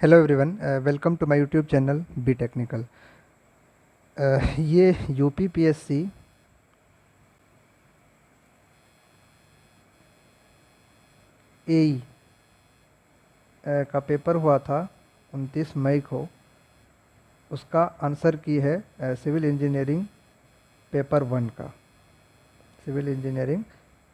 Hello everyone, welcome to my YouTube channel B technical. ये UP PSC AE का paper हुआ था 29 मई को। उसका आंसर की है सिविल इंजीनियरिंग पेपर वन का। सिविल इंजीनियरिंग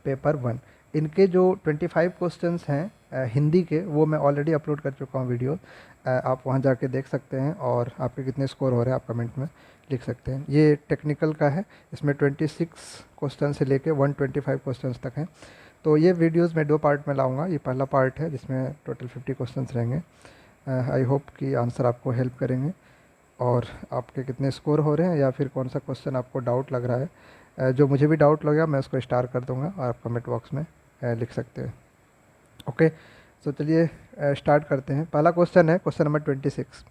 पेपर वन, इनके जो 25 क्वेश्चंस हैं हिंदी के, वो मैं ऑलरेडी अपलोड कर चुका हूँ वीडियो। आप वहाँ जाके देख सकते हैं और आपके कितने स्कोर हो रहे हैं आप कमेंट में लिख सकते हैं। ये टेक्निकल का है, इसमें 26 क्वेश्चन से लेके 125 क्वेश्चंस तक हैं। तो ये वीडियोस मैं दो पार्ट में लाऊंगा। ये पहला पार्ट है जिसमें टोटल 50 क्वेश्चंस रहेंगे। आई होप कि आंसर आपको हेल्प करेंगे और आपके कितने स्कोर हो रहे हैं या फिर कौन सा क्वेश्चन आपको डाउट लग रहा है। जो मुझे भी डाउट लगा मैं उसको स्टार कर दूंगा और आप कमेंट बॉक्स में लिख सकते हैं। ओके, तो चलिए स्टार्ट करते हैं। पहला क्वेश्चन है question number 26।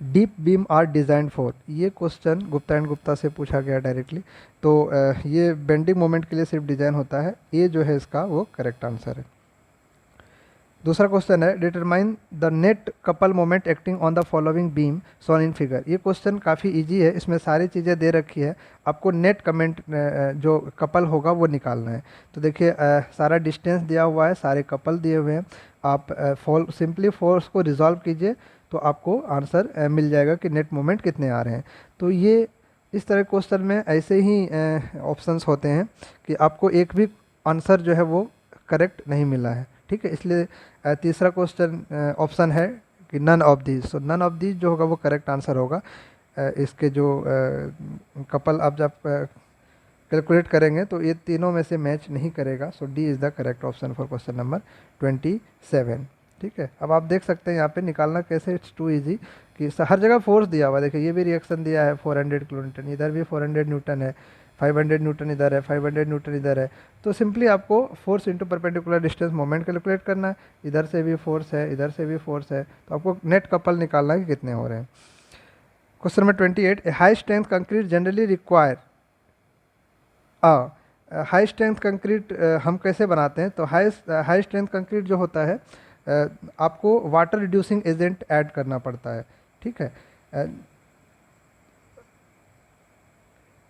Deep beam are design for, ये क्वेश्चन गुप्ता एंड गुप्ता से पूछा गया डायरेक्टली। तो ये बेंडिंग मोमेंट के लिए सिर्फ डिज़ाइन होता है, ये जो है इसका वो करेक्ट आंसर है। दूसरा क्वेश्चन है determine the net couple moment acting on the following beam shown in figure. ये क्वेश्चन काफ़ी इजी है, इसमें सारी चीज़ें दे रखी है। आपको नेट कमेंट जो कपल होगा वो निकालना है। तो देखिए सारा डिस्टेंस दिया हुआ है, सारे कपल दिए हुए हैं। आप सिंपली फोर्स को रिजॉल्व कीजिए तो आपको आंसर मिल जाएगा कि नेट मोमेंट कितने आ रहे हैं। तो ये इस तरह क्वेश्चन में ऐसे ही ऑप्शंस होते हैं कि आपको एक भी आंसर जो है वो करेक्ट नहीं मिला है। ठीक है, इसलिए तीसरा क्वेश्चन ऑप्शन है कि none of these. So none of these जो होगा वो करेक्ट आंसर होगा। इसके जो कपल आप जब कैलकुलेट करेंगे तो ये तीनों में से मैच नहीं करेगा। So D is the correct option for question number 27। ठीक है, अब आप देख सकते हैं यहाँ पे निकालना कैसे। इट्स टू इजी कि हर जगह फोर्स दिया हुआ है। देखिए ये भी रिएक्शन दिया है 400 किलो न्यूटन, इधर भी 400 न्यूटन है, 500 न्यूटन इधर है, 500 न्यूटन इधर है। तो सिंपली आपको force into perpendicular distance moment calculate करना है। इधर से भी फोर्स है, इधर से भी फोर्स है, तो आपको नेट कपल निकालना है कि कितने हो रहे हैं। Question number 28, high strength concrete generally require high strength concrete हम कैसे बनाते हैं। तो हाई स्ट्रेंथ कंक्रीट जो होता है आपको वाटर रिड्यूसिंग एजेंट ऐड करना पड़ता है। ठीक है,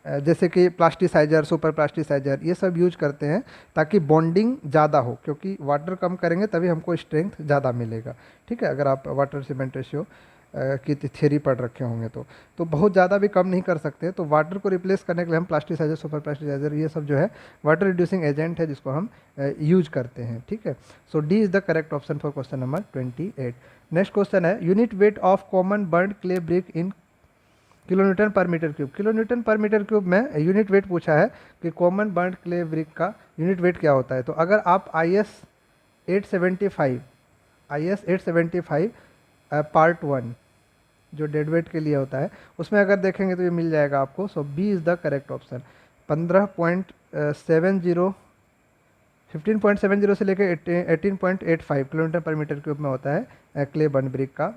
जैसे कि प्लास्टिसाइजर, सुपर प्लास्टिसाइजर, ये सब यूज करते हैं ताकि बॉन्डिंग ज़्यादा हो, क्योंकि वाटर कम करेंगे तभी हमको स्ट्रेंथ ज़्यादा मिलेगा। ठीक है, अगर आप वाटर सीमेंट रेशियो की थ्योरी पढ़ रखे होंगे तो बहुत ज़्यादा भी कम नहीं कर सकते। तो वाटर को रिप्लेस करने के लिए हम प्लास्टिसाइजर, सुपर प्लास्टिसाइजर, ये सब जो है वाटर रिड्यूसिंग एजेंट है जिसको हम यूज करते हैं। ठीक है, so D is the correct option for question number 28। Next question है unit weight of common burnt clay brick in kilo newton per metre cube. Kilo newton per metre cube में unit weight पूछा है कि common burnt clay brick का unit weight क्या होता है। तो अगर आप आई एस 875 पार्ट 1 जो डेड वेट के लिए होता है उसमें अगर देखेंगे तो ये मिल जाएगा आपको। So B is the correct option. 15.70 15.70 से लेकर 18.85 किलोमीटर पर मीटर क्यूब में होता है क्ले बर्न्ड ब्रिक का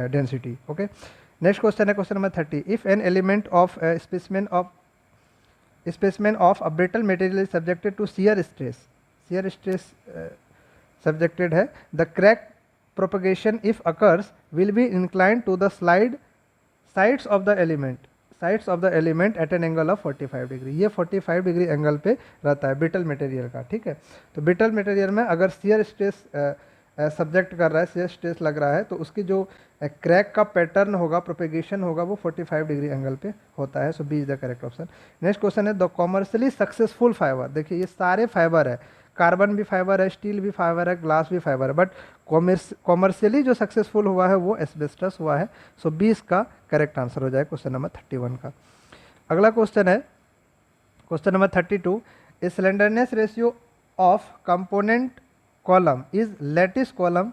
डेंसिटी। ओके, नेक्स्ट क्वेश्चन है question number 30। If an element of specimen of a brittle material is subjected to shear stress subjected है, the crack propagation if occurs will be inclined to the sides of the element at an angle of 45 degree. ये 45 degree angle पे रहता है brittle material का। ठीक है, तो brittle material में अगर शियर स्ट्रेस सब्जेक्ट कर रहा है, शियर स्ट्रेस लग रहा है, तो उसकी जो क्रैक का पैटर्न होगा, प्रोपेगेशन होगा, वो 45 डिग्री एंगल पे होता है। So B is the correct option. Next question है द कॉमर्शियली सक्सेसफुल फाइबर। देखिए ये सारे फाइबर है, कार्बन भी फाइबर है, स्टील भी फाइबर है, ग्लास भी फाइबर है, बट कॉमर्शियली जो सक्सेसफुल हुआ है वो एस्बेस्टस हुआ है। सो बी इसका करेक्ट आंसर हो जाए क्वेश्चन नंबर 31 का। अगला क्वेश्चन है question number 32। A slenderness ratio of component column is lattice column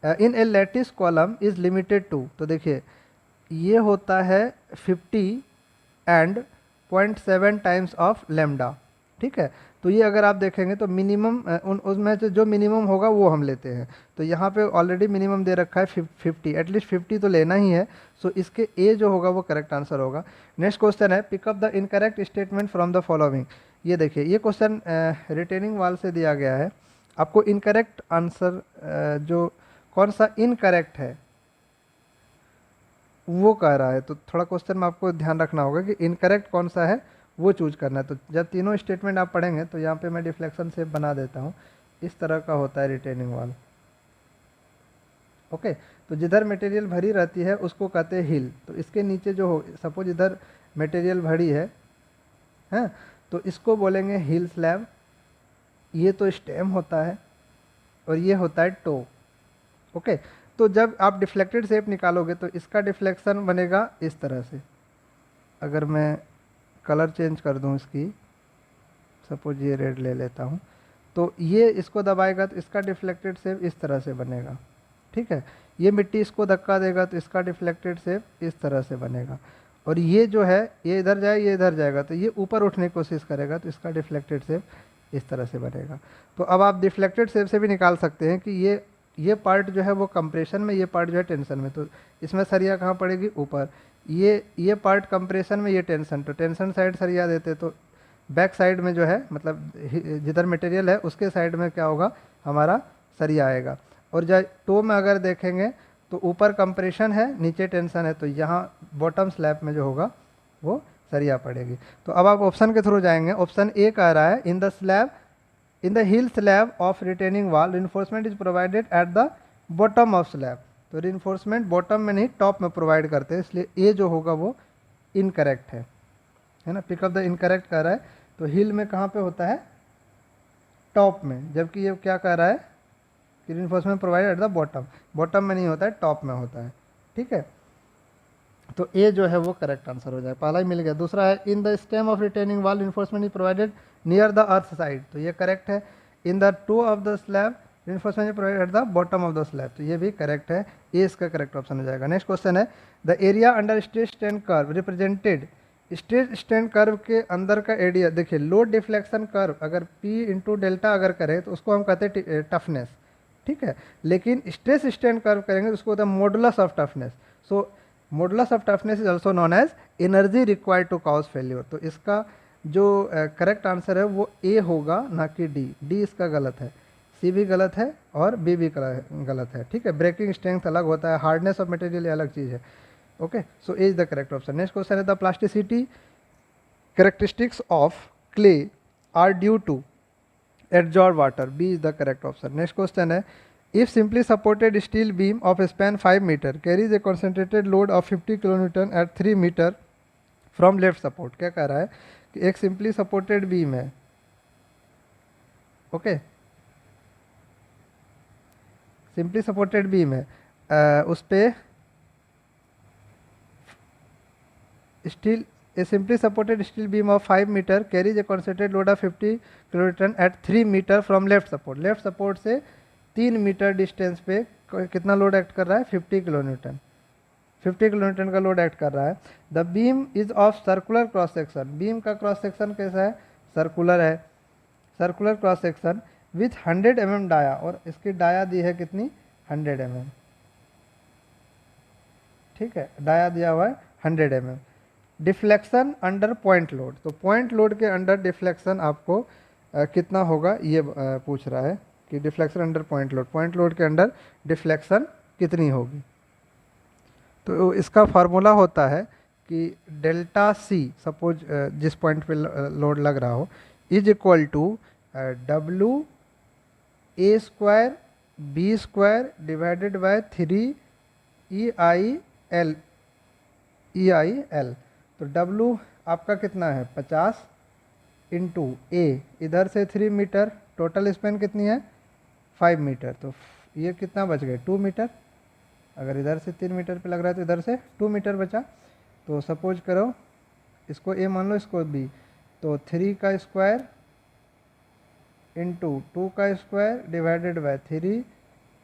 in a lattice column is limited to. तो देखिए ये होता है 50 एंड 0.7 टाइम्स ऑफ लेमडा। ठीक है, तो ये अगर आप देखेंगे तो मिनिमम उसमें से जो मिनिमम होगा वो हम लेते हैं। तो यहाँ पे ऑलरेडी मिनिमम दे रखा है 50, एटलीस्ट 50 तो लेना ही है। सो इसके ए जो होगा वो करेक्ट आंसर होगा। नेक्स्ट क्वेश्चन है pick up the incorrect statement from the following. ये देखिए ये क्वेश्चन रिटेनिंग वाल से दिया गया है। आपको इनकरेक्ट आंसर जो कौन सा इनकरेक्ट है वो कह रहा है। तो थोड़ा क्वेश्चन में आपको ध्यान रखना होगा कि इनकरेक्ट कौन सा है वो चूज करना है। तो जब तीनों स्टेटमेंट आप पढ़ेंगे तो यहाँ पे मैं डिफ्लेक्शन शेप बना देता हूँ, इस तरह का होता है रिटेनिंग वॉल। ओके, तो जिधर मटेरियल भरी रहती है उसको कहते हैं हिल। तो इसके नीचे जो हो, सपोज इधर मटेरियल भरी है हैं, तो इसको बोलेंगे हिल स्लैब। ये तो स्टेम होता है और ये होता है टो। ओके, तो जब आप डिफ्लेक्टेड शेप निकालोगे तो इसका डिफ्लेक्शन बनेगा इस तरह से। अगर मैं कलर चेंज कर दूं इसकी, सपोज ये रेड ले लेता हूं, तो ये इसको दबाएगा तो इसका डिफ्लेक्टेड शेप इस तरह से बनेगा। ठीक है, ये मिट्टी इसको धक्का देगा तो इसका डिफ्लेक्टेड शेप इस तरह से बनेगा। और ये जो है ये इधर जाए ये इधर जाएगा तो ये ऊपर उठने की कोशिश करेगा तो इसका डिफ्लेक्टेड शेप इस तरह से बनेगा। तो अब आप डिफ्लेक्टेड शेप से भी निकाल सकते हैं कि ये पार्ट जो है वो कंप्रेशन में, ये पार्ट जो है टेंशन में। तो इसमें सरिया कहाँ पड़ेगी? ऊपर। ये पार्ट कंप्रेशन में, ये टेंशन, तो टेंशन साइड सरिया देते तो बैक साइड में जो है मतलब जिधर मटेरियल है उसके साइड में क्या होगा? हमारा सरिया आएगा। और जब टो में अगर देखेंगे तो ऊपर कंप्रेशन है नीचे टेंशन है, तो यहाँ बॉटम स्लैब में जो होगा वो सरिया पड़ेगी। तो अब आप ऑप्शन के थ्रू जाएंगे। ऑप्शन ए कह रहा है in the hill slab of retaining wall reinforcement is provided at the bottom of slab. तो रिइंफोर्समेंट बॉटम में नहीं टॉप में प्रोवाइड करते हैं, इसलिए ए जो होगा वो इनकरेक्ट है ना। पिकअप द इनकरेक्ट कह रहा है, तो हिल में कहाँ पे होता है? टॉप में, जबकि ये क्या कह रहा है कि reinforcement provided at the bottom. Bottom में नहीं होता है, टॉप में होता है। ठीक है, तो ए जो है वो करेक्ट आंसर हो जाए। पहला ही मिल गया। दूसरा है in the stem of retaining wall reinforcement is provided near the earth side. तो ये करेक्ट है। In the toe of the slab reinforcement is provided at the bottom of the slab. तो ये भी करेक्ट है। ए इसका करेक्ट ऑप्शन हो जाएगा। नेक्स्ट क्वेश्चन है the area under stress strain curve represented. Stress strain curve के अंदर का एरिया, देखिए लोड डिफ्लेक्शन कर्व अगर पी इंटू डेल्टा अगर करें तो उसको हम कहते हैं टफनेस। ठीक है, लेकिन स्ट्रेस स्ट्रेन कर्व करेंगे तो उसको होता है modulus of toughness. So modulus of toughness is also known as energy required to cause failure. तो इसका जो करेक्ट आंसर है वो ए होगा, ना कि डी। डी इसका गलत है, सी भी गलत है और बी भी गलत है। ठीक है, ब्रेकिंग स्ट्रेंथ अलग होता है, हार्डनेस ऑफ मटेरियल अलग चीज़ है। Okay, so A is the correct option. Next question है the plasticity characteristics of clay are due to adsorb water. B is the correct option. Next question है if simply supported steel beam of a span 5 meter carries a concentrated load of 50 kilonewton at 3 meter from left support। क्या कह रहा है कि एक simply supported beam है। Okay, simply supported beam है, उस पे steel A simply supported steel beam of 5 meter carries a concentrated load of 50 kilonewton at 3 meter from left support। Left support से 3 मीटर डिस्टेंस पे कितना लोड एक्ट कर रहा है? 50 किलोन्यूटन। 50 किलोन्यूटन का लोड एक्ट कर रहा है। The beam is of circular cross section. Beam का क्रॉस सेक्शन कैसा है? सर्कुलर है। Circular cross section with 100 mm dia, और इसकी डाया दी है कितनी? 100 mm। ठीक है, डाया दिया हुआ है 100 mm। Deflection under point load, तो पॉइंट लोड के अंडर डिफ्लेक्शन आपको कितना होगा ये पूछ रहा है कि डिफ्लेक्शन अंडर पॉइंट लोड के अंडर डिफ्लेक्शन कितनी होगी। तो इसका फार्मूला होता है कि डेल्टा सी, सपोज जिस पॉइंट पे लोड लग रहा हो, is equal to W A square B square divided by 3 E I L. तो W आपका कितना है? 50 इंटू ए, इधर से 3 मीटर, टोटल स्पेन कितनी है? 5 मीटर। तो ये कितना बच गए? 2 मीटर। अगर इधर से 3 मीटर पे लग रहा है तो इधर से 2 मीटर बचा। तो सपोज करो इसको ए मान लो, इसको बी, तो 3 का स्क्वायर इंटू 2 का square divided by 3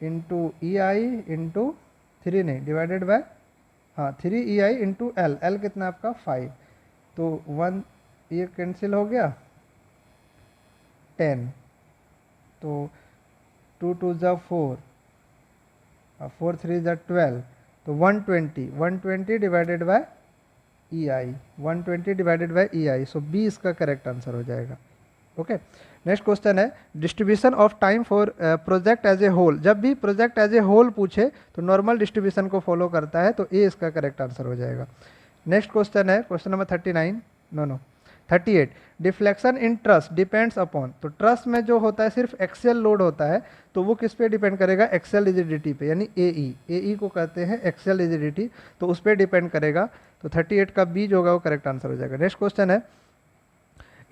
into E I into 3 नहीं divided by 3 E I into L. L कितना आपका? 5। तो 1 ये कैंसिल हो गया, 10। तो 2 2 ज़ा 4, 4 3 ज़ा 12। तो 120 divided by E I, 120 divided by E I. So B इसका करेक्ट आंसर हो जाएगा। ओके, नेक्स्ट क्वेश्चन है distribution of time for project as a whole. जब भी प्रोजेक्ट एज ए होल पूछे तो नॉर्मल डिस्ट्रीब्यूशन को फॉलो करता है, तो ए इसका करेक्ट आंसर हो जाएगा। नेक्स्ट क्वेश्चन है question number 39, no 38, deflection in truss depends upon. तो ट्रस में जो होता है सिर्फ एक्सियल लोड होता है, तो वो किस पे डिपेंड करेगा, एक्सियल रिजिडिटी पे, यानी एई को कहते हैं एक्सियल रिजिडिटी, तो उस पर डिपेंड करेगा। तो 38 का बी जो होगा वो करेक्ट आंसर हो जाएगा। नेक्स्ट क्वेश्चन है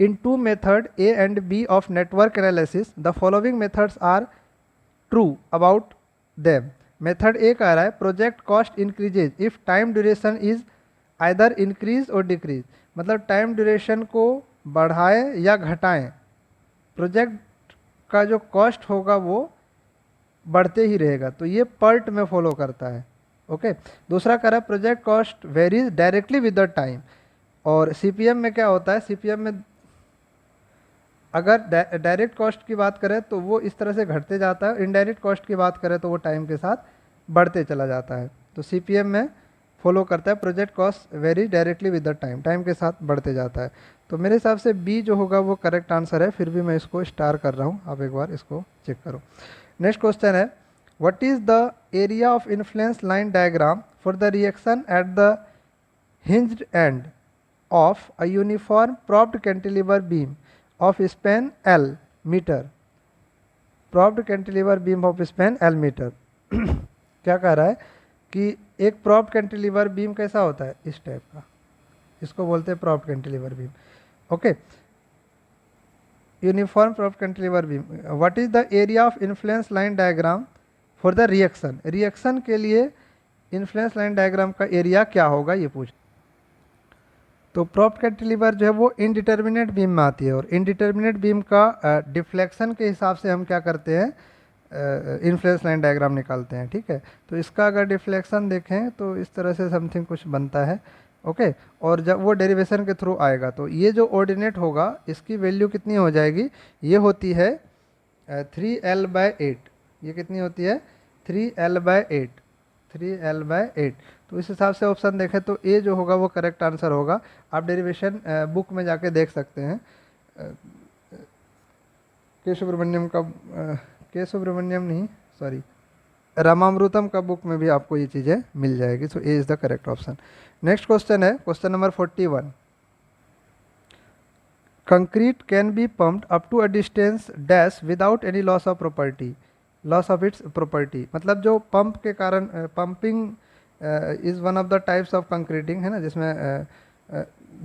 in two method A and B of network analysis the following methods are true about them. Method A कह रहा है project cost increases if time duration is either increase और decrease, मतलब time duration को बढ़ाएं या घटाएं, प्रोजेक्ट का जो कॉस्ट होगा वो बढ़ते ही रहेगा, तो ये पर्ट में फॉलो करता है। ओके, दूसरा कह रहा है project cost varies directly with the time, और सीपीएम में क्या होता है, सीपीएम में अगर डायरेक्ट कॉस्ट की बात करें तो वो इस तरह से घटते जाता है, इनडायरेक्ट कॉस्ट की बात करें तो वो टाइम के साथ बढ़ते चला जाता है। तो सीपीएम में फॉलो करता है project cost very directly with the time, time के साथ बढ़ते जाता है। तो मेरे हिसाब से बी जो होगा वो करेक्ट आंसर है, फिर भी मैं इसको स्टार कर रहा हूँ, आप एक बार इसको चेक करो। नेक्स्ट क्वेश्चन है what is the area of influence line diagram for the reaction at the hinged end of a uniform propped cantilever beam of span L metre, propped cantilever beam of span L metre. क्या कह रहा है कि एक प्रोप्ड cantilever beam कैसा होता है, इस टाइप का, इसको बोलते हैं propped cantilever beam. Okay, uniform propped cantilever beam. What is the area of influence line diagram for the reaction, reaction के लिए इन्फ्लुएंस लाइन डायग्राम का एरिया क्या होगा ये पूछ। तो प्रोप्ड कैंटिलीवर जो है वो इनडिटर्मिनेट बीम में आती है, और इनडिटर्मिनेट बीम का डिफ्लेक्शन के हिसाब से हम क्या करते हैं, इन्फ्लुएंस लाइन डायग्राम निकालते हैं। ठीक है, तो इसका अगर डिफ्लेक्शन देखें तो इस तरह से समथिंग कुछ बनता है। ओके, और जब वो डेरिवेशन के थ्रू आएगा तो ये जो ऑर्डिनेट होगा इसकी वैल्यू कितनी हो जाएगी, ये होती है 3l/8। ये कितनी होती है, 3l/8, 3l/8। तो इस हिसाब से ऑप्शन देखें तो ए जो होगा वो करेक्ट आंसर होगा। आप डेरिवेशन बुक में जाके देख सकते हैं, के सुब्रमण्यम का, के सुब्रमण्यम नहीं सॉरी रामामृतम का बुक में भी आपको ये चीज़ें मिल जाएगी। So A is the correct option. Next question है question number 41, concrete can be pumped up to a distance dash without any loss of property, loss of its property, मतलब जो पंप के कारण, pumping is one of the types of concreting है ना, जिसमें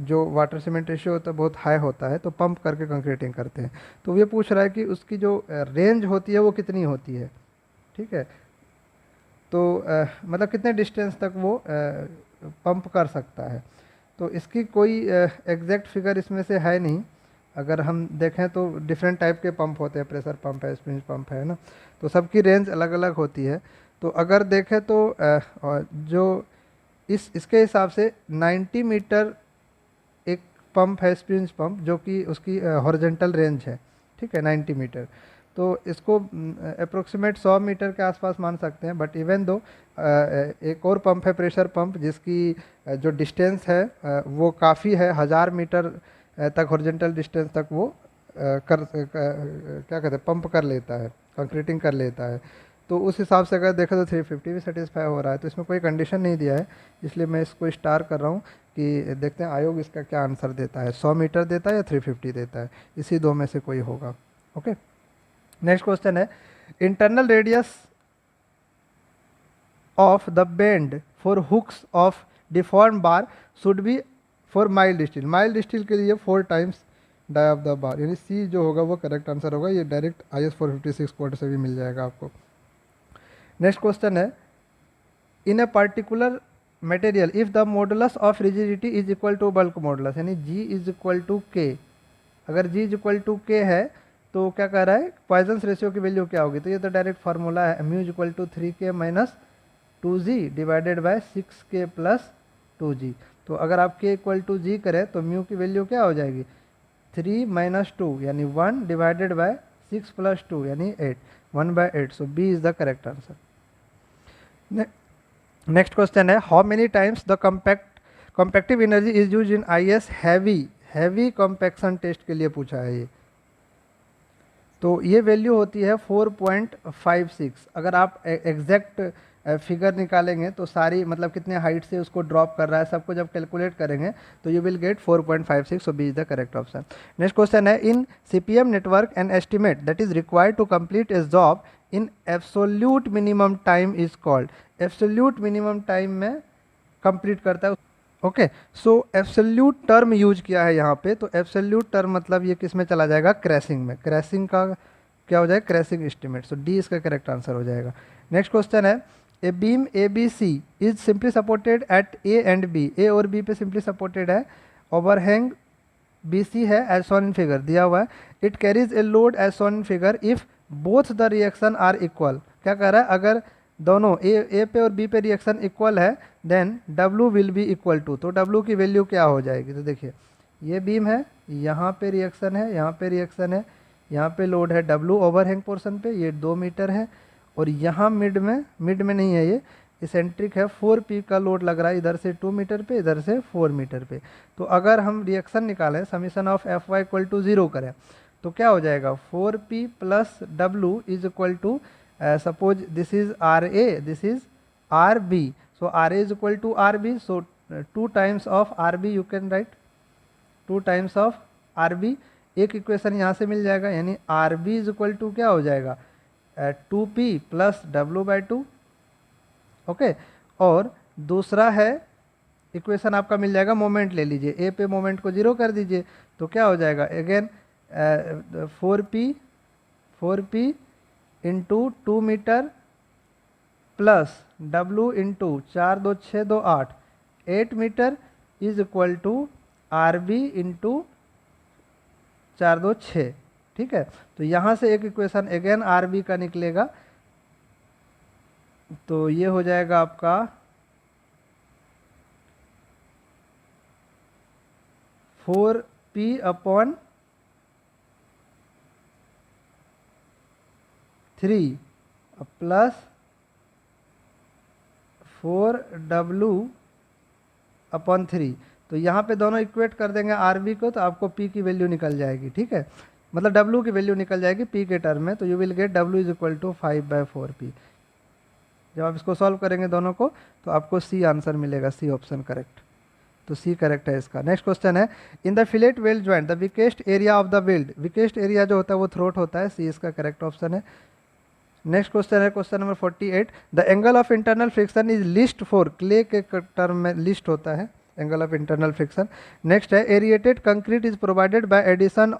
जो water cement ratio होता है बहुत हाई होता है, तो पंप करके कंक्रीटिंग करते हैं। तो ये पूछ रहा है कि उसकी जो रेंज होती है वो कितनी होती है। ठीक है, तो मतलब कितने डिस्टेंस तक वो पंप कर सकता है। तो इसकी कोई एग्जैक्ट फिगर इसमें से है नहीं। अगर हम देखें तो डिफरेंट टाइप के पंप होते हैं, प्रेशर पंप है, स्प्रिंज पंप है ना, तो सबकी रेंज अलग अलग होती है। तो अगर देखें तो जो इसके हिसाब से 90 मीटर एक पंप है, स्प्रिंज पंप, जो कि उसकी हॉरिजॉन्टल रेंज है। ठीक है, 90 मीटर। तो इसको अप्रोक्सीमेट 100 मीटर के आसपास मान सकते हैं। बट इवन दो एक और पंप है, प्रेशर पंप, जिसकी जो डिस्टेंस है वो काफ़ी है, 1000 मीटर तक हॉरिजॉन्टल डिस्टेंस तक वो क्या कहते हैं, पंप कर लेता है, कंक्रीटिंग कर लेता है। तो उस हिसाब से अगर देखा तो 350 भी सेटिस्फाई हो रहा है। तो इसमें कोई कंडीशन नहीं दिया है, इसलिए मैं इसको स्टार कर रहा हूँ कि देखते हैं आयोग इसका क्या आंसर देता है, 100 मीटर देता है या 350 देता है, इसी दो में से कोई होगा। ओके, नेक्स्ट क्वेश्चन है internal radius of the bend for hooks of deform bar should be for mild steel. Mild steel के लिए 4 times dia of the bar, यानी सी जो होगा वो करेक्ट आंसर होगा। ये डायरेक्ट IS 456 कोड से भी मिल जाएगा आपको। नेक्स्ट क्वेश्चन है in a particular material if the modulus of rigidity is equal to bulk modulus, यानी G is equal to K। अगर G is equal to K है तो क्या कह रहा है, पॉइजन्स रेशियो की वैल्यू क्या होगी। तो ये तो डायरेक्ट फार्मूला है, mu is equal to 3K minus 2G divided by 6K plus 2G। तो अगर आप K इक्वल टू G करें तो म्यू की वैल्यू क्या हो जाएगी, 3 माइनस 2 यानी 1 डिवाइडेड बाय 6 प्लस 2 यानी 8, 1/8। So B is the correct answer. Next question है how many times the compactive energy is use in IS heavy compaction test के लिए पूछा है ये। तो ये वैल्यू होती है 4.56। अगर आप एग्जैक्ट फिगर निकालेंगे तो सारी मतलब कितने हाइट से उसको ड्रॉप कर रहा है सबको जब कैलकुलेट करेंगे तो you will get 4.56। So B is the correct option. Next question है, in CPM network an estimate that is required to complete a job in absolute minimum time is called. Absolute minimum time में complete करता है। Okay, so absolute term use किया है यहाँ पे, तो absolute term मतलब ये किस में चला जाएगा, क्रैशिंग में। क्रैशिंग का क्या हो जाएगा, क्रैशिंग एस्टिमेट। सो डी इसका करेक्ट आंसर हो जाएगा। नेक्स्ट क्वेश्चन है, a beam A B C is simply supported at A and B. A और बी पे सिंपली सपोर्टेड है। ओवरहैंग बी सी है एज शोन इन फिगर दिया हुआ है। It carries a load as shown in figure if both the reaction are equal. क्या कह रहा है, अगर दोनों ए पे और बी पे रिएक्शन इक्वल है then W will be equal to. तो W की वैल्यू क्या हो जाएगी, तो देखिए ये बीम है, यहाँ पे रिएक्शन है, यहाँ पे रिएक्शन है, यहाँ पे लोड है W ओवरहैंग पोर्शन पे, ये 2 मीटर है, और यहाँ मिड में नहीं है, ये इसेंट्रिक है, 4P का लोड लग रहा है, इधर से 2 मीटर पे, इधर से 4 मीटर पे। तो अगर हम रिएक्शन निकालें, summation of Fy equal to 0 करें तो क्या हो जाएगा, 4P plus W is equal to, suppose this is RA, this is RB, so RA is equal to RB, so 2 times of RB you can write, 2 times of RB। एक equation यहाँ से मिल जाएगा, यानी RB is equal to क्या हो जाएगा, 2P plus W/2। Okay, और दूसरा है इक्वेशन आपका मिल जाएगा, मोमेंट ले लीजिए, ए पे मोमेंट को 0 कर दीजिए तो क्या हो जाएगा, again 4P into 2 metre plus W into 4 2 6 2 8 8 metre is equal to RB into 4 2 6। ठीक है, तो यहाँ से एक इक्वेशन अगेन RB का निकलेगा, तो ये हो जाएगा आपका 4P upon 3 plus 4W upon 3। तो यहाँ पे दोनों इक्वेट कर देंगे RB को, तो आपको P की वैल्यू निकल जाएगी। ठीक है, मतलब W की वैल्यू निकल जाएगी P के टर्म में, तो you will get W is equal to 5/4P। जब आप इसको सॉल्व करेंगे दोनों को तो आपको C आंसर मिलेगा, C ऑप्शन करेक्ट। तो C करेक्ट है इसका। नेक्स्ट क्वेश्चन है, in the fillet weld joint the weakest area of the weld. Weakest area जो होता है वो थ्रोट होता है, C इसका करेक्ट ऑप्शन है। नेक्स्ट क्वेश्चन है question number 48, the angle of internal friction is list for. Clay के टर्म में लिस्ट होता है angle of internal friction. Next है, aerated concrete is provided by addition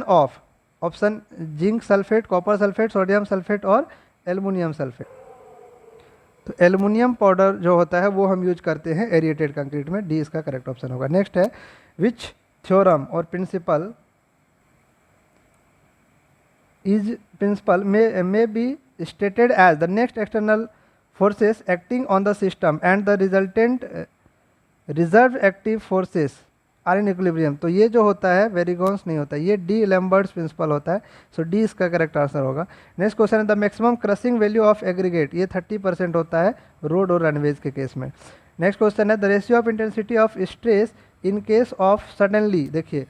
of option zinc sulphate, copper sulphate, sodium sulphate और aluminium sulphate. तो aluminium powder जो होता है वो हम यूज करते हैं एरिएटेड कंक्रीट में, डी इसका करेक्ट ऑप्शन होगा। नेक्स्ट है, विच थ्योरम और principle may be stated as the next external forces acting on the system and the resultant reserve active forces are in equilibrium। तो ये जो होता है वेरिगॉन्स नहीं होता, ये डी लैम्बर्ट्स प्रिंसिपल होता है। सो डी इसका करेक्ट आंसर होगा। नेक्स्ट क्वेश्चन है, the maximum crushing value of aggregate. ये 30% होता है रोड और रनवेज के केस में। नेक्स्ट क्वेश्चन है, the ratio of intensity of stress in case of suddenly. देखिए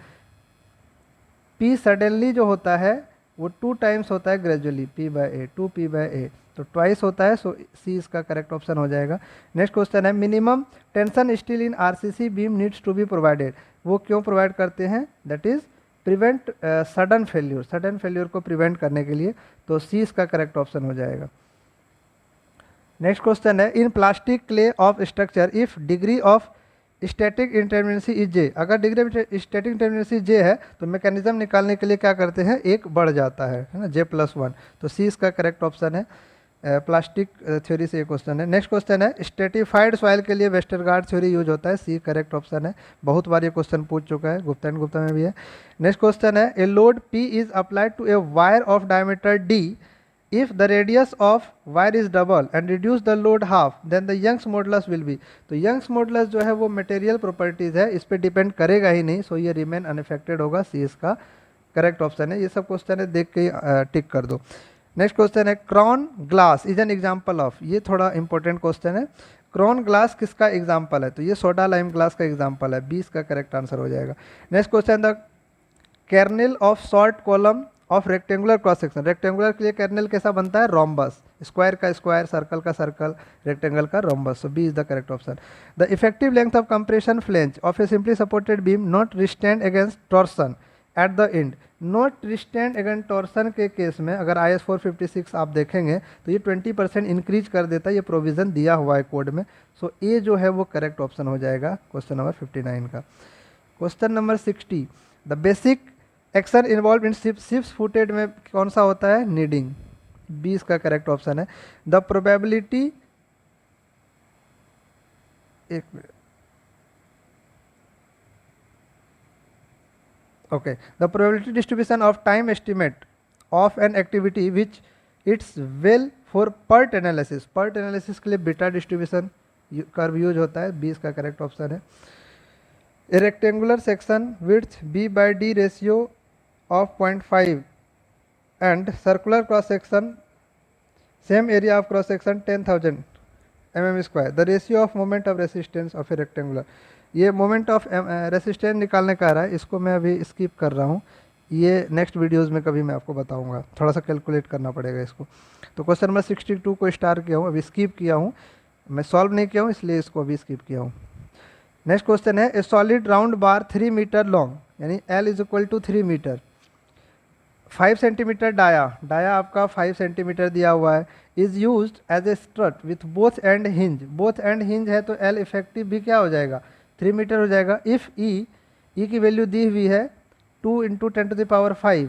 P सडनली जो होता है वो 2 टाइम्स होता है ग्रेजुअली, P/A 2P/A, तो ट्वाइस होता है। सो सी इसका करेक्ट ऑप्शन हो जाएगा। नेक्स्ट क्वेश्चन है, minimum tension steel in RCC beam needs to be provided. वो क्यों प्रोवाइड करते हैं, that is prevent sudden failure, sudden failure को प्रिवेंट करने के लिए। तो सी इसका करेक्ट ऑप्शन हो जाएगा। नेक्स्ट क्वेश्चन है, in plastic clay of structure if degree of static indeterminacy is J। अगर degree of static indeterminacy J है तो मैकेनिज्म निकालने के लिए क्या करते हैं, एक बढ़ जाता है ना, J+1। तो सी इसका करेक्ट ऑप्शन है। प्लास्टिक थ्योरी से ये क्वेश्चन है। नेक्स्ट क्वेश्चन है, स्ट्रेटिफाइड सॉइल के लिए वेस्टरगार्ड थ्योरी यूज होता है, सी करेक्ट ऑप्शन है। बहुत बार ये क्वेश्चन पूछ चुका है, गुप्ता एंड गुप्ता में भी है। नेक्स्ट क्वेश्चन है, a load P is applied to a wire of diameter D if the radius of wire is double and reduce the load half then the Young's modulus will be। तो Young's modulus जो है वो material properties है, इस पे depend करेगा ही नहीं, सो ये रिमेन अनअफेक्टेड होगा, सी इसका करेक्ट ऑप्शन है। ये सब क्वेश्चन है, देख के टिक कर दो। नेक्स्ट क्वेश्चन है, crown glass is an example of. ये थोड़ा इंपॉर्टेंट क्वेश्चन है। क्राउन ग्लास किसका एग्जाम्पल है, तो ये सोडा लाइम ग्लास का एग्जाम्पल है, 20 का करेक्ट आंसर हो जाएगा। Next question, the kernel of short column of rectangular cross section. Rectangular के लिए कर्नेल कैसा बनता है? रोम्बस। स्क्वायर का स्क्वायर, सर्कल का सर्कल, रेक्टेंगल का rhombus. So B is the correct option. The effective length of compression flange of a simply supported beam not restrained against torsion at the end. Not restrained against torsion के case में अगर IS 456 आप देखेंगे तो ये 20% increase कर देता है, ये प्रोविजन दिया हुआ है कोड में। सो ए जो है वो करेक्ट ऑप्शन हो जाएगा क्वेश्चन नंबर 59 का। Question number 60, the basic action involve in sheeps footed में कौन सा होता है? नीडिंग। 20 का करेक्ट ऑप्शन है। द प्रोबेबिलिटी, एक मिनट, okay, the probability distribution of time estimate of an activity which its well for PERT analysis. PERT analysis के लिए बीटा डिस्ट्रीब्यूशन कर्व यूज होता है। 20 का करेक्ट ऑप्शन है। ए rectangular section width B/D ratio of 0.5 and circular cross section same area of cross section 10,000 mm square. The ratio of moment of resistance of a rectangular, ये moment of resistance निकालने का आ रहा है, इसको मैं अभी skip कर रहा हूँ, ये नेक्स्ट वीडियोस में कभी मैं आपको बताऊंगा, थोड़ा सा कैलकुलेट करना पड़ेगा इसको। तो क्वेश्चन नंबर 62 को स्टार किया हूँ, अभी स्किप किया हूँ, मैं सॉल्व नहीं किया हूँ इसलिए इसको अभी स्किप किया हूँ। नेक्स्ट क्वेश्चन है, a solid round bar 3 metre long यानी L = 3 मीटर, 5 सेंटीमीटर डाया आपका 5 सेंटीमीटर दिया हुआ है, is use as a strut with both end hinge. Both end hinge है तो L इफेक्टिव भी क्या हो जाएगा? 3 मीटर हो जाएगा। इफ़ E की वैल्यू दी हुई है 2 × 10⁵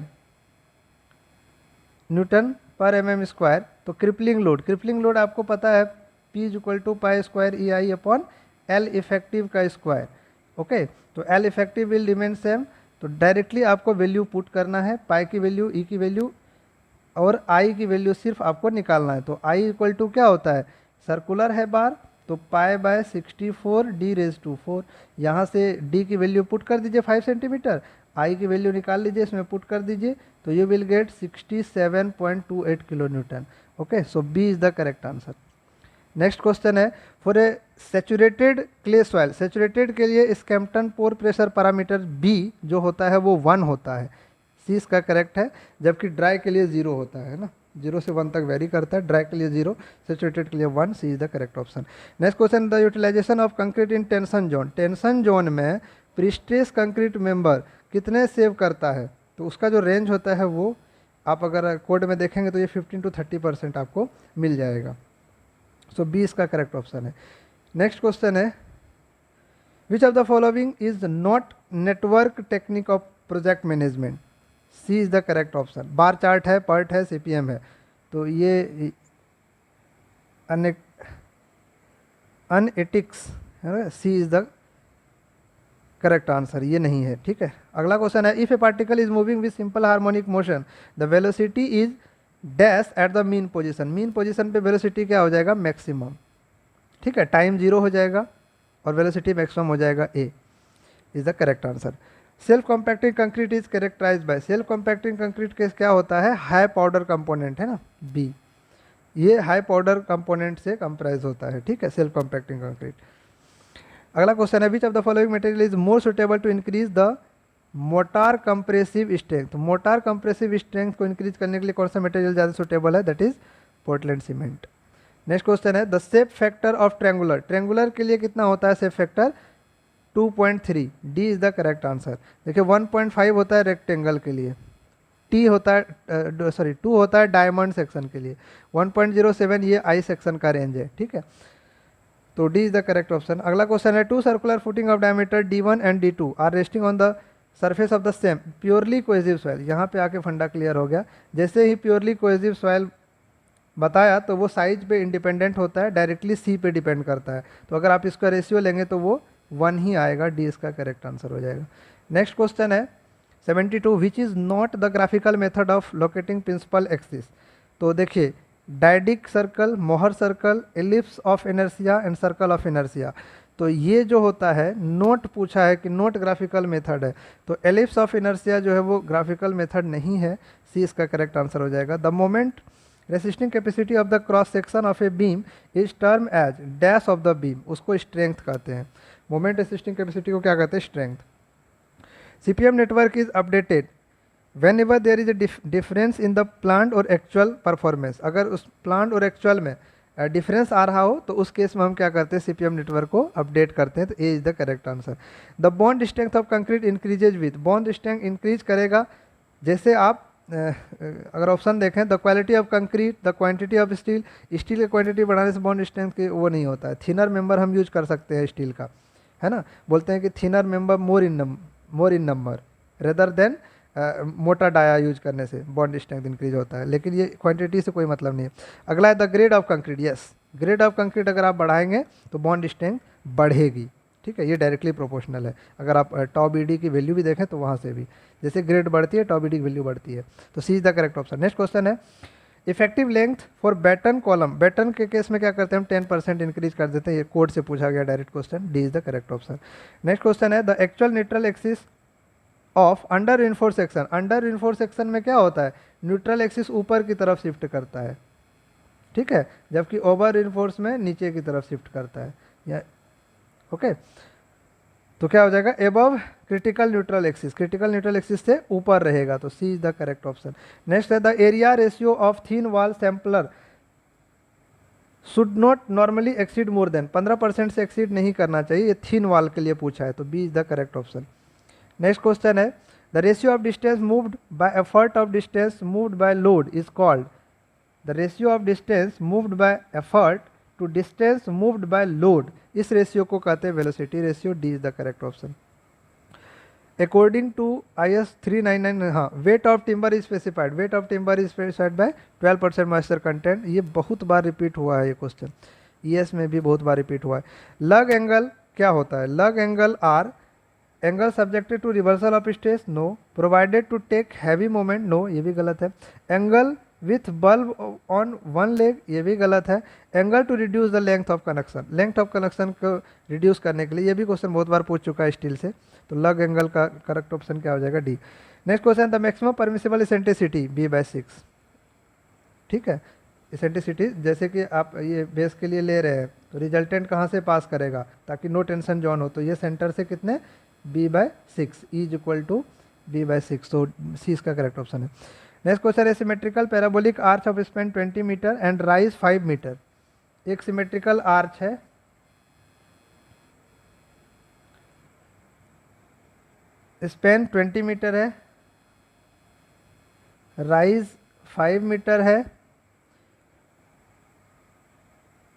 न्यूटन पर mm स्क्वायर, तो क्रिपलिंग लोड आपको पता है P = π² EI/L इफेक्टिव का स्क्वायर। ओके, तो L effective will remain same, तो डायरेक्टली आपको वैल्यू पुट करना है, पाई की वैल्यू, ई की वैल्यू और आई की वैल्यू सिर्फ आपको निकालना है। तो आई = क्या होता है? सर्कुलर है बार तो π/64 D⁴, यहाँ से डी की वैल्यू पुट कर दीजिए 5 सेंटीमीटर, आई की वैल्यू निकाल लीजिए, इसमें पुट कर दीजिए, तो you will get 67.28 kilo newton. Okay, so B is the correct answer. Next question है, for a saturated clay soil, saturated के लिए Skempton pore pressure parameter B जो होता है वो 1 होता है, सी इसका करेक्ट है, जबकि ड्राई के लिए 0 होता है ना, 0 से 1 तक वेरी करता है, ड्राई के लिए 0, सेचुरेटेड के लिए 1, C is the correct option. Next question, the utilization of concrete in tension zone, tension zone में प्रीस्ट्रेस कंक्रीट मेंबर कितने सेव करता है? तो उसका जो रेंज होता है वो आप अगर कोड में देखेंगे तो ये 15 to 30% आपको मिल जाएगा। सो बी इसका करेक्ट ऑप्शन है। नेक्स्ट क्वेश्चन है, which of the following is not network technique of project management? C is the correct option. Bar chart है, पर्ट है, CPM है, तो ये अनएटिक्स है, C is the correct answer, ये नहीं है। ठीक है, अगला क्वेश्चन है, if a particle is moving with simple harmonic motion the velocity is dash at the mean position, mean position पे वेलोसिटी क्या हो जाएगा? मैक्सिमम। ठीक है, टाइम 0 हो जाएगा और वेलोसिटी मैक्सिमम हो जाएगा, A is the correct answer. Self compacting concrete is characterize by, self compacting concrete के क्या होता है? हाई पाउडर कंपोनेंट है ना, बी, ये हाई पाउडर कंपोनेंट से कंप्राइज होता है। ठीक है, सेल्फ कॉम्पैक्टिंग कंक्रीट। अगला क्वेश्चन है, which of the following material is more suitable to increase the mortar compressive strength, mortar compressive strength को इंक्रीज करने के लिए कौन सा मटेरियल ज़्यादा सुटेबल है? That is Portland cement. Next question है, the shape factor of triangular, triangular के लिए कितना होता है shape factor? 2.3, D is the correct answer. देखिए 1.5 होता है रेक्टेंगल के लिए, 2 होता है डायमंड सेक्शन के लिए, 1.07 ये आई सेक्शन का रेंज है। ठीक है, तो D is the correct option. अगला क्वेश्चन है, 2 circular footing of diameter D1 and D2 are resting on the surface of the same purely cohesive soil, यहाँ पे आके फंडा क्लियर हो गया। जैसे ही प्योरली कोहेसिव सॉइल बताया तो वो साइज पे इंडिपेंडेंट होता है, डायरेक्टली सी पे डिपेंड करता है, तो अगर आप इसका रेशियो लेंगे तो वो 1 ही आएगा, डी इसका करेक्ट आंसर हो जाएगा। नेक्स्ट क्वेश्चन है 72, which is not the graphical method of locating principal axis. तो देखिए dyadic circle, Mohr circle, ellipse of inertia and circle of inertia, तो ये जो होता है नोट पूछा है कि नोट ग्राफिकल मेथड है, तो एलिप्स ऑफ इनर्शिया जो है वो ग्राफिकल मेथड नहीं है, सी इसका करेक्ट आंसर हो जाएगा। The moment resisting capacity of the cross section of a beam is term as dash of the beam, उसको स्ट्रेंथ कहते हैं। मोमेंट रेसिस्टिंग कैपेसिटी को क्या कहते हैं? Strength. CPM network is updated whenever there is a difference in the planned और actual performance। अगर उस planned और actual में डिफरेंस आ रहा हो तो उस केस में हम क्या करते हैं, सीपीएम नेटवर्क को अपडेट करते हैं। तो A is the correct answer. The bond strength of concrete increases with, bond strength increase करेगा जैसे आप अगर ऑप्शन देखें, the quality of concrete, the quantity of steel, steel की क्वांटिटी बढ़ाने से बॉन्ड स्ट्रेंथ की वो नहीं होता है। थिनर मेंबर हम यूज कर सकते हैं स्टील का, है ना, बोलते हैं कि थिनर मेंबर मोर इन नंबर रेदर देन मोटा डाया यूज करने से बॉन्ड स्ट्रेंथ इंक्रीज होता है, लेकिन ये क्वांटिटी से कोई मतलब नहीं है। अगला है the grade of concrete. Yes, grade of concrete अगर आप बढ़ाएंगे तो बॉन्ड स्ट्रेंथ बढ़ेगी, ठीक है, ये डायरेक्टली प्रोपोर्शनल है। अगर आप टॉ बी डी की वैल्यू भी देखें तो वहाँ से भी जैसे ग्रेड बढ़ती है टॉ बी डी की वैल्यू बढ़ती है। तो C is the correct option. Next question है effective length for batten column. Batten के केस में क्या करते हैं हम 10% इंक्रीज कर देते हैं, ये कोड से पूछा गया direct question. D is the correct option. Next question है the actual neutral axis of under reinforced section. Under reinforced section में क्या होता है, न्यूट्रल एक्सिस ऊपर की तरफ शिफ्ट करता है, ठीक है, जबकि ओवर इनफोर्स में नीचे की तरफ शिफ्ट करता है। या ओके, तो क्या हो जाएगा, above critical neutral axis, critical neutral axis से ऊपर रहेगा। तो C is the correct option. Next है the area ratio of thin wall sampler should not normally exceed more than, 15% से एक्सीड नहीं करना चाहिए, ये थिन वॉल के लिए पूछा है। तो B is the correct option. Next question है the ratio of distance moved by effort of distance moved by load is called. The ratio of distance moved by effort to distance moved by load, इस रेशियो को कहते हैं velocity ratio. D is the correct option. According to IS 399, हाँ, weight of timber is specified, weight of timber is specified by 12% moisture content. ये बहुत बार repeat हुआ है ये क्वेश्चन, ES में भी बहुत बार रिपीट हुआ है। लग एंगल क्या होता है, lug angle are angle subjected to reversal of stress, no. Provided to take heavy moment, no, ये भी गलत है। Angle with bulb on one leg, ये भी गलत है। Angle to reduce the length of connection, length of connection को reduce करने के लिए, ये भी क्वेश्चन बहुत बार पूछ चुका है स्टील से। तो लग एंगल का करेक्ट ऑप्शन क्या हो जाएगा, D. Next question the maximum permissible eccentricity B/6, ठीक है। इसेंट्रिसिटी जैसे कि आप ये बेस के लिए ले रहे हैं तो रिजल्टेंट कहाँ से पास करेगा ताकि नो टेंशन जोन हो, तो ये सेंटर से कितने, B/6, E is equal to B/6। तो सी इसका करेक्ट ऑप्शन है। नेक्स्ट क्वेश्चन है symmetrical parabolic arch of span 20 metre and rise 5 metre. एक सिमेट्रिकल आर्च है, स्पेन 20 मीटर है, राइज 5 मीटर है,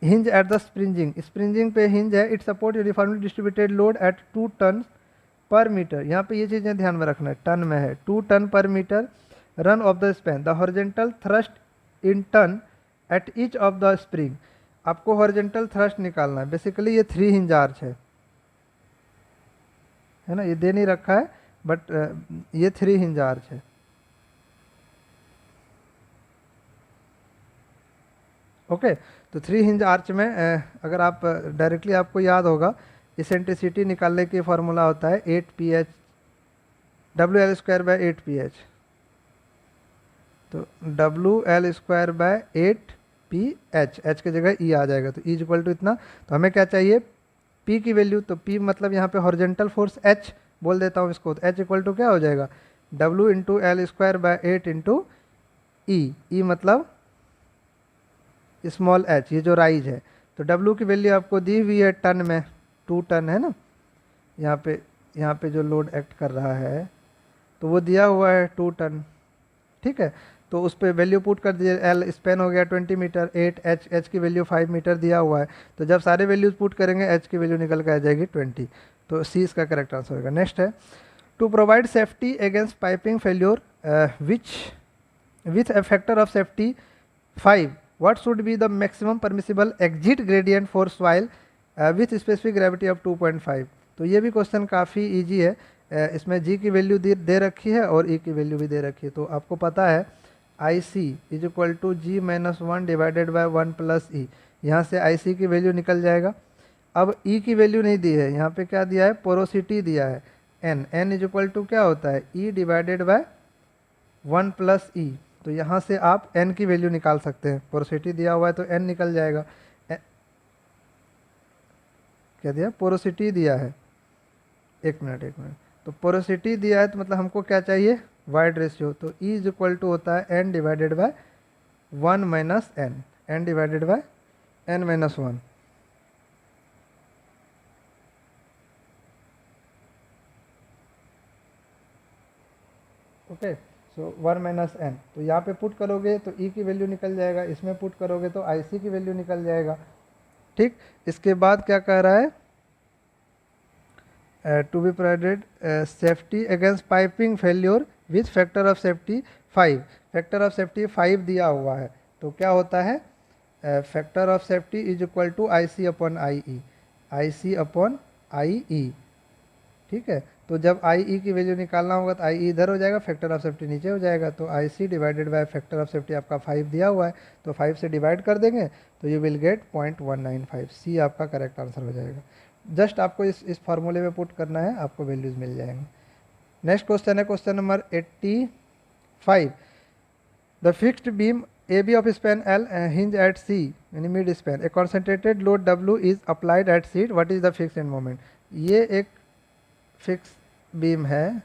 hinge at the springing, springing पे hinge है, it support uniformly distributed load at 2 ton per metre. यहाँ पे ये चीज़ें ध्यान में रखना है, टन में है, 2 ton per metre. Run of the span, the horizontal thrust in ton at each of the spring. आपको हॉरिजॉन्टल थ्रस्ट निकालना है, बेसिकली ये 3 हिंज आर्च है ना, ये दे नहीं रखा है बट ये 3 हिंज आर्च है। ओके, तो 3 हिंज आर्च में अगर आप डायरेक्टली आपको याद होगा इसेंट्रिसिटी निकालने की फॉर्मूला होता है 8pH WL²/8pH। तो WL²/8pH, H की जगह E आ जाएगा, तो E इक्वल टू इतना। तो हमें क्या चाहिए, P की वैल्यू, तो P मतलब यहाँ पे हॉरिजॉन्टल फोर्स H बोल देता हूँ इसको, तो H इक्वल टू क्या हो जाएगा, W into L²/8 into E। E मतलब स्मॉल h, ये जो राइज है। तो W की वैल्यू आपको दी हुई है टन में, 2 टन है ना, यहाँ पे जो लोड एक्ट कर रहा है तो वो दिया हुआ है 2 टन, ठीक है। तो उस पर वैल्यू पुट कर दीजिए, L स्पेन हो गया 20 मीटर, 8 H की वैल्यू 5 मीटर दिया हुआ है। तो जब सारे वैल्यूज पुट करेंगे H की वैल्यू निकल के आ जाएगी 20। तो C इसका करेक्ट आंसर होगा। नेक्स्ट है to provide safety against piping failure with a factor of safety 5, what should be the maximum permissible exit gradient for soil with specific gravity of 2.5। तो ये भी क्वेश्चन काफ़ी इजी है, इसमें G की value दे रखी है और E की वैल्यू भी दे रखी है। तो आपको पता है IC is equal to G-1 divided by 1 plus E, यहाँ से IC की वैल्यू निकल जाएगा। अब E की वैल्यू नहीं दी है, यहाँ पे क्या दिया है, पोरोसिटी दिया है N इज इक्वल टू क्या होता है, E divided by 1 plus E। तो यहाँ से आप n की वैल्यू निकाल सकते हैं, पोरोसिटी दिया हुआ है तो n निकल जाएगा। क्या दिया, पोरोसिटी दिया है, एक मिनट, तो पोरोसिटी दिया है तो मतलब हमको क्या चाहिए, वाइड रेशियो। तो E इज इक्वल टू होता है n divided by 1 minus n, n divided by n minus 1। Okay, so 1 minus n, तो यहाँ पे पुट करोगे तो E की वैल्यू निकल जाएगा, इसमें पुट करोगे तो IC की वैल्यू निकल जाएगा। ठीक, इसके बाद क्या कह रहा है, to be provided safety against piping failure with factor of safety 5। Factor of safety 5 दिया हुआ है, तो क्या होता है, factor of safety is equal to IC upon IE, IC upon IE। ठीक है, तो जब IE की वैल्यू निकालना होगा तो IE इधर हो जाएगा, फैक्टर ऑफ सेफ्टी नीचे हो जाएगा, तो IC divided by factor of safety आपका 5 दिया हुआ है, तो 5 से डिवाइड कर देंगे तो यू विल गेट 0.195, सी आपका करेक्ट आंसर हो जाएगा। जस्ट आपको इस फार्मूले में पुट करना है, आपको वैल्यूज मिल जाएंगे। नेक्स्ट क्वेश्चन है question number 85। The fixed beam AB of span L hinge at C यानी mid span, A concentrated load W is applied at seat, what is the fix end moment. ये एक fix beam है,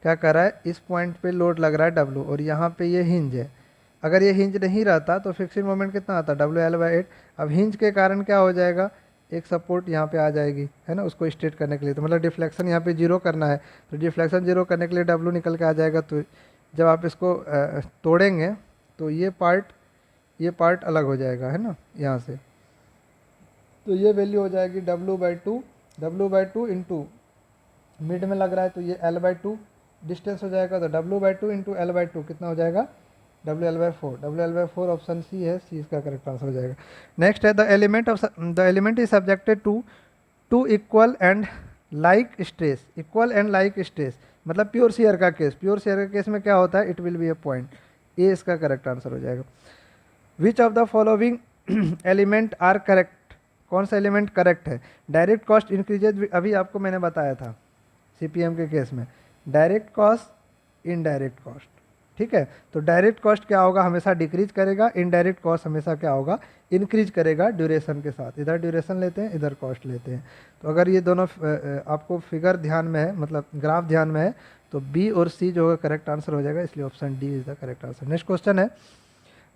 क्या कर रहा है, इस पॉइंट पे लोड लग रहा है W और यहाँ पे ये हिंज है। अगर ये हिंज नहीं रहता तो फिक्सिंग मोमेंट कितना आता, WL/8। अब हिंज के कारण क्या हो जाएगा, एक सपोर्ट यहाँ पे आ जाएगी, है ना, उसको स्ट्रेट करने के लिए। तो मतलब डिफ्लेक्शन यहाँ पे जीरो करना है, तो डिफ्लेक्शन जीरो करने के लिए W निकल के आ जाएगा। तो जब आप इसको तोड़ेंगे तो ये पार्ट अलग हो जाएगा, है ना, यहाँ से। तो ये वैल्यू हो जाएगी W/2 इंटू मिड में लग रहा है तो ये L/2 डिस्टेंस हो जाएगा, तो W/2 इंटू L/2 कितना हो जाएगा, WL/4 ऑप्शन सी है, सी इसका करेक्ट आंसर हो जाएगा। नेक्स्ट है the element is subjected to equal and like stress, equal and like stress मतलब प्योर शेयर का केस। प्योर शेयर का केस में क्या होता है, it will be a point, A इसका करेक्ट आंसर हो जाएगा। Which of the following element are correct, कौन सा एलिमेंट करेक्ट है। डायरेक्ट कॉस्ट इंक्रीजेज, अभी आपको मैंने बताया था CPM के केस में, डायरेक्ट कॉस्ट इनडायरेक्ट कॉस्ट। ठीक है, तो डायरेक्ट कॉस्ट क्या होगा, हमेशा डिक्रीज करेगा, इनडायरेक्ट कॉस्ट हमेशा क्या होगा, इंक्रीज करेगा ड्यूरेशन के साथ। इधर ड्यूरेशन लेते हैं, इधर कॉस्ट लेते हैं। तो अगर ये दोनों आपको फिगर ध्यान में है, मतलब ग्राफ ध्यान में है, तो B और C जो होगा करेक्ट आंसर हो जाएगा, इसलिए option D is the correct answer. Next question है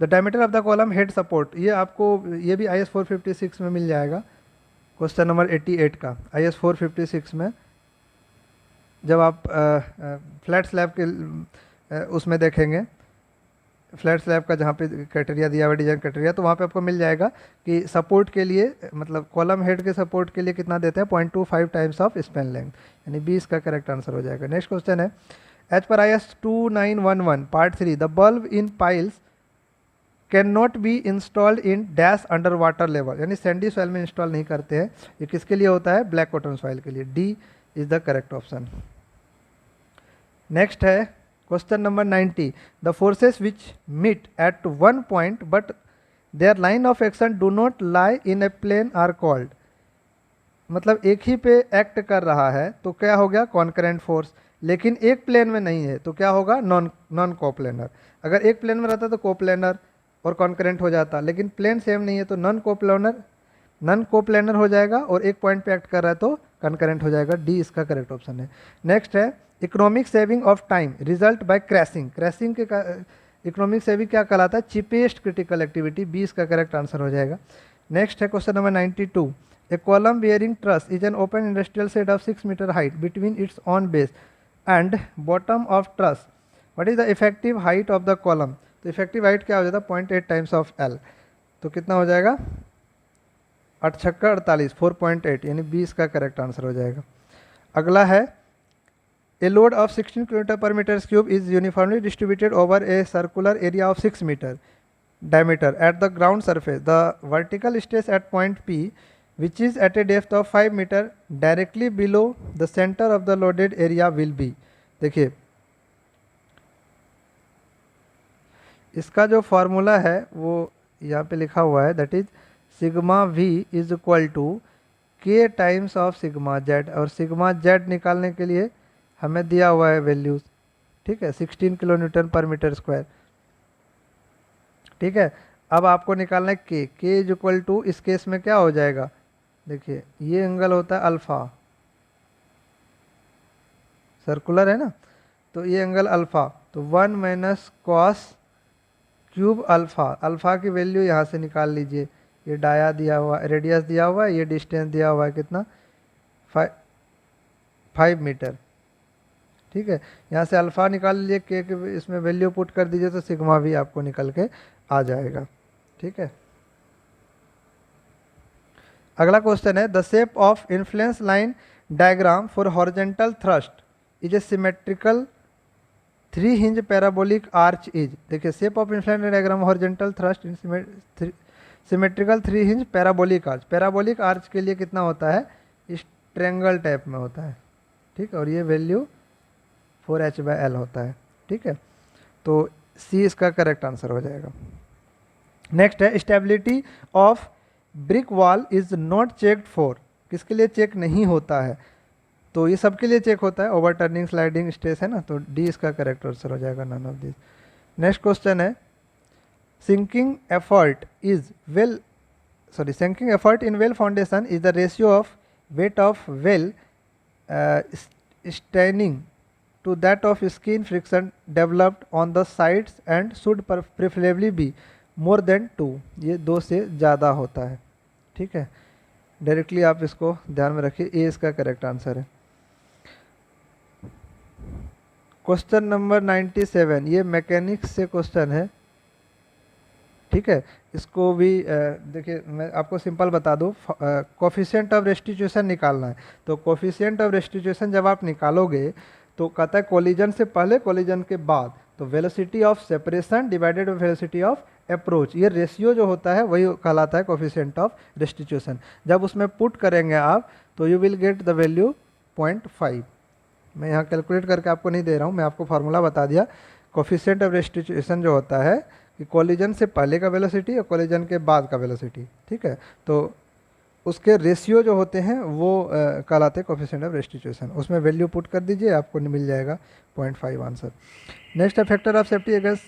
the diameter of the column head support, ये आपको ये भी IS 456 में मिल जाएगा, क्वेश्चन नंबर 88 का IS 456 में। जब आप फ्लैट स्लैब के उसमें देखेंगे, फ्लैट स्लैब का जहाँ पे क्राइटेरिया दिया हुआ डिजाइन क्राइटेरिया, तो वहाँ पे आपको मिल जाएगा कि सपोर्ट के लिए, मतलब कॉलम हेड के सपोर्ट के लिए कितना देते हैं, 0.25 टाइम्स ऑफ स्पैन लेंथ, यानी 20 का करेक्ट आंसर हो जाएगा। नेक्स्ट क्वेश्चन है as per IS 2911 part 3 the bulb in piles can not be installed in dash under water level, यानी सैंडी सॉइल में इंस्टॉल नहीं करते हैं। ये किसके लिए होता है, ब्लैक कॉटन सॉइल के लिए, D is the correct option. Next है question number 90 the forces which meet at one point but their line of action do not lie in a plane are called, मतलब एक ही पे act कर रहा है तो क्या हो गया, कॉन्करेंट फोर्स, लेकिन एक प्लेन में नहीं है तो क्या होगा, नॉन कोप्लेनर। अगर एक प्लेन में रहता तो कोप्लेनर और कॉन्करेंट हो जाता, लेकिन प्लेन सेम नहीं है तो नॉन कोप्लेनर हो जाएगा, और एक पॉइंट पे एक्ट कर रहा है तो कॉन्करेंट हो जाएगा, डी इसका करेक्ट ऑप्शन है। नेक्स्ट है economic saving of time result by crashing, crashing के इकोनॉमिक सेविंग क्या कहलाता है, चीपेस्ट क्रिटिकल एक्टिविटी, 20 का करेक्ट आंसर हो जाएगा। नेक्स्ट है question number 92 a column bearing truss is an open industrial shed of 6 metre height between its on base and bottom of truss, what is the effective height of the column. तो effective height क्या हो जाता है, 0.8 times of L, तो कितना हो जाएगा, 8 छक्का 48, 4.8 यानी 20 का करेक्ट आंसर हो जाएगा। अगला है A load of 16 kN per meter cube is uniformly distributed over a circular area of 6 meter diameter at the ground surface. The vertical stress at point P, which is at a depth of 5 meter directly below the center of the loaded area will be. देखिए इसका जो formula है वो यहाँ पे लिखा हुआ है, that is sigma V is equal to K times of sigma Z, और सिग्मा Z निकालने के लिए हमें दिया हुआ है वैल्यूज, ठीक है, 16 किलोन्यूटन पर मीटर स्क्वायर। ठीक है, अब आपको निकालना है के इज इक्वल टू, इस केस में क्या हो जाएगा, देखिए ये एंगल होता है अल्फा, सर्कुलर है ना, तो ये एंगल अल्फ़ा, तो 1 minus cos cube alpha, alpha की वैल्यू यहाँ से निकाल लीजिए। ये डाया दिया हुआ, रेडियस दिया हुआ है, ये डिस्टेंस दिया हुआ है कितना, 5 मीटर। ठीक है, यहाँ से अल्फ़ा निकाल लीजिए, के इसमें वैल्यू पुट कर दीजिए तो सिग्मा भी आपको निकल के आ जाएगा। ठीक है, अगला क्वेश्चन है, the shape of influence line diagram for horizontal thrust is a symmetrical 3 hinge parabolic arch is. देखिए, shape of influence diagram horizontal thrust in symmetrical 3 hinge parabolic arch. Parabolic arch के लिए कितना होता है, इस ट्रेंगल टाइप में होता है। ठीक है, और ये वैल्यू 4h/L होता है। ठीक है, तो सी इसका करेक्ट आंसर हो जाएगा। नेक्स्ट है, stability of brick wall is not checked for. किसके लिए चेक नहीं होता है, तो ये सबके लिए चेक होता है, ओवर टर्निंग, स्लाइडिंग, स्ट्रेस, है ना, तो डी इसका करेक्ट आंसर हो जाएगा, none of this. Next question है, sinking effort in well foundation is the ratio of weight of well standing to that of skin friction developed on the sides and should preferably be more than 2। ये 2 से ज़्यादा होता है। ठीक है, directly आप इसको ध्यान में रखिए, ए इसका करेक्ट आंसर है। क्वेश्चन नंबर 97, ये मैकेनिक्स से क्वेश्चन है। ठीक है, इसको भी देखिए, मैं आपको सिंपल बता दूँ, कोफिशिएंट ऑफ रेस्टिट्यूशन निकालना है। तो कोफिशिएंट ऑफ रेस्टिट्यूशन जब आप निकालोगे तो कहता है कोलिजन से पहले, कोलिजन के बाद, तो velocity of separation divided by velocity of approach, ये रेशियो जो होता है वही कहलाता है कोफिशिएंट ऑफ रेस्टिट्यूशन। जब उसमें पुट करेंगे आप तो you will get the value 0.5। मैं यहाँ कैलकुलेट करके आपको नहीं दे रहा हूँ, मैं आपको फार्मूला बता दिया। कोफिशिएंट ऑफ रेस्टिट्यूशन जो होता है कि कोलिजन से पहले का वेलोसिटी और कोलिजन के बाद का वेलोसिटी। ठीक है, तो उसके रेशियो जो होते हैं वो कहलाते हैं कोफिशिएंट ऑफ रेस्टिट्यूशन। उसमें वैल्यू पुट कर दीजिए, आपको मिल जाएगा 0.5 आंसर। नेक्स्ट है, factor of safety against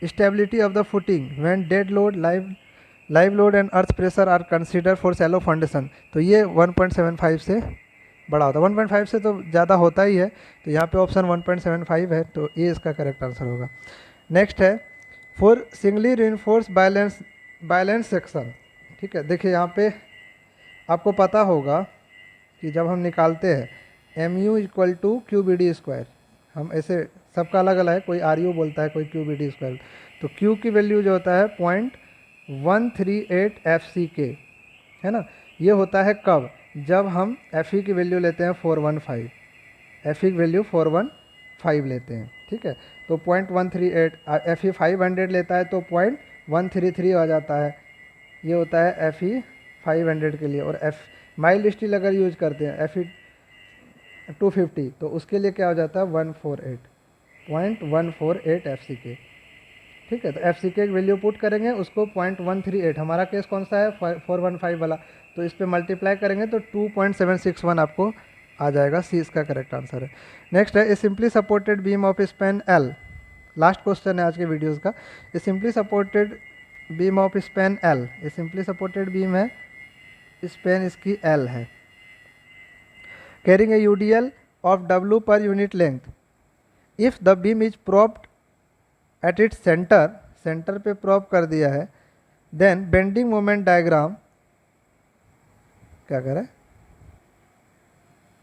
stability of the footing when dead load, live load and earth pressure are consider for shallow foundation. तो ये 1.75 से बड़ा होता है, 1.5 से तो ज़्यादा होता ही है, तो यहाँ पे ऑप्शन 1.75 है, तो ये इसका करेक्ट आंसर होगा। नेक्स्ट है, for singly reinforce balance section. ठीक है, देखिए यहाँ पे आपको पता होगा कि जब हम निकालते हैं mu इक्वल टू QBD², हम ऐसे सबका अलग अलग है, कोई RU बोलता है, कोई QBD², तो Q की वैल्यू जो होता है 0.138 FCK, है ना। ये होता है कब, जब हम Fe की वैल्यू लेते हैं 415, Fe की वैल्यू 415 लेते हैं। ठीक है, तो 0.138, Fe 500 लेता है तो 0.133 आ जाता है, ये होता है Fe 500 के लिए। और माइल्ड स्टील अगर यूज करते हैं Fe 250, तो उसके लिए क्या हो जाता है 148.148 FCK। ठीक है, तो FCK की वैल्यू पुट करेंगे, उसको 0.138, हमारा केस कौन सा है 415 वाला, तो इस पर मल्टीप्लाई करेंगे तो 2.761 आपको आ जाएगा, सी इसका करेक्ट आंसर है। नेक्स्ट है, a simply supported beam of span L, last question है आज के वीडियोज़ का। A simply supported beam of span L, ये सिंपली सपोर्टेड बीम है, स्पैन इसकी L है, carrying a UDL of W per unit length, if the beam is propped at its centre, centre पे prop कर दिया है, then bending moment diagram क्या कह रहा है,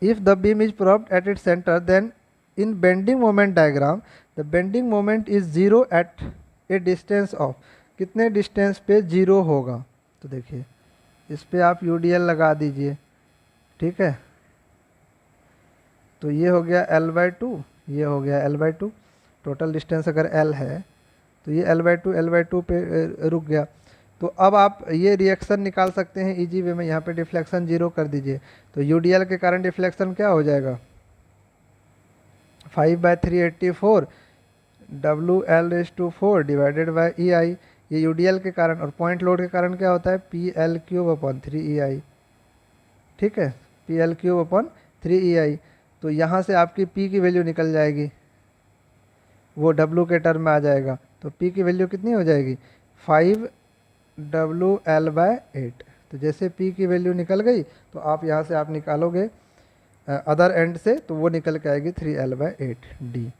if the beam is propped at its centre then in bending moment diagram the bending moment is 0 at a distance of, कितने distance पे 0 होगा। तो देखिए इस पे आप UDL लगा दीजिए। ठीक है, तो ये हो गया L/2, ये हो गया L/2, टोटल डिस्टेंस अगर L है तो ये L/2 पे रुक गया। तो अब आप ये रिएक्शन निकाल सकते हैं इजी वे में, यहाँ पे डिफ्लेक्शन 0 कर दीजिए, तो UDL के कारण डिफ्लेक्शन क्या हो जाएगा 5/384 WL/4 डिवाइडेड बाई EI, ये UDL के कारण, और पॉइंट लोड के कारण क्या होता है PL3/3EI। ठीक है, PL3/3EI, तो यहाँ से आपकी P की वैल्यू निकल जाएगी, वो W के टर्म में आ जाएगा, तो P की वैल्यू कितनी हो जाएगी 5WL/8। तो जैसे P की वैल्यू निकल गई तो आप यहाँ से आप निकालोगे अदर एंड से, तो वो निकल के आएगी 3L/8D।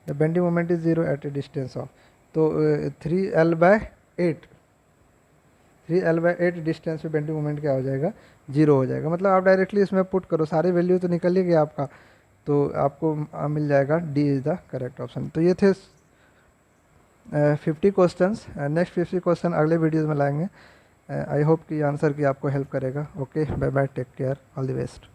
The bending moment is 0 at a distance of, तो 3L/8 डिस्टेंस पे बेंडिंग मोमेंट क्या हो जाएगा, 0 हो जाएगा। मतलब आप डायरेक्टली इसमें पुट करो, सारी वैल्यू तो निकल ही गया आपका, तो आपको मिल जाएगा D is the correct option. तो ये थे 50 क्वेश्चंस। नेक्स्ट 50 क्वेश्चन अगले वीडियोज़ में लाएंगे। आई होप कि आंसर की आपको हेल्प करेगा। Okay, bye bye, take care, all the best.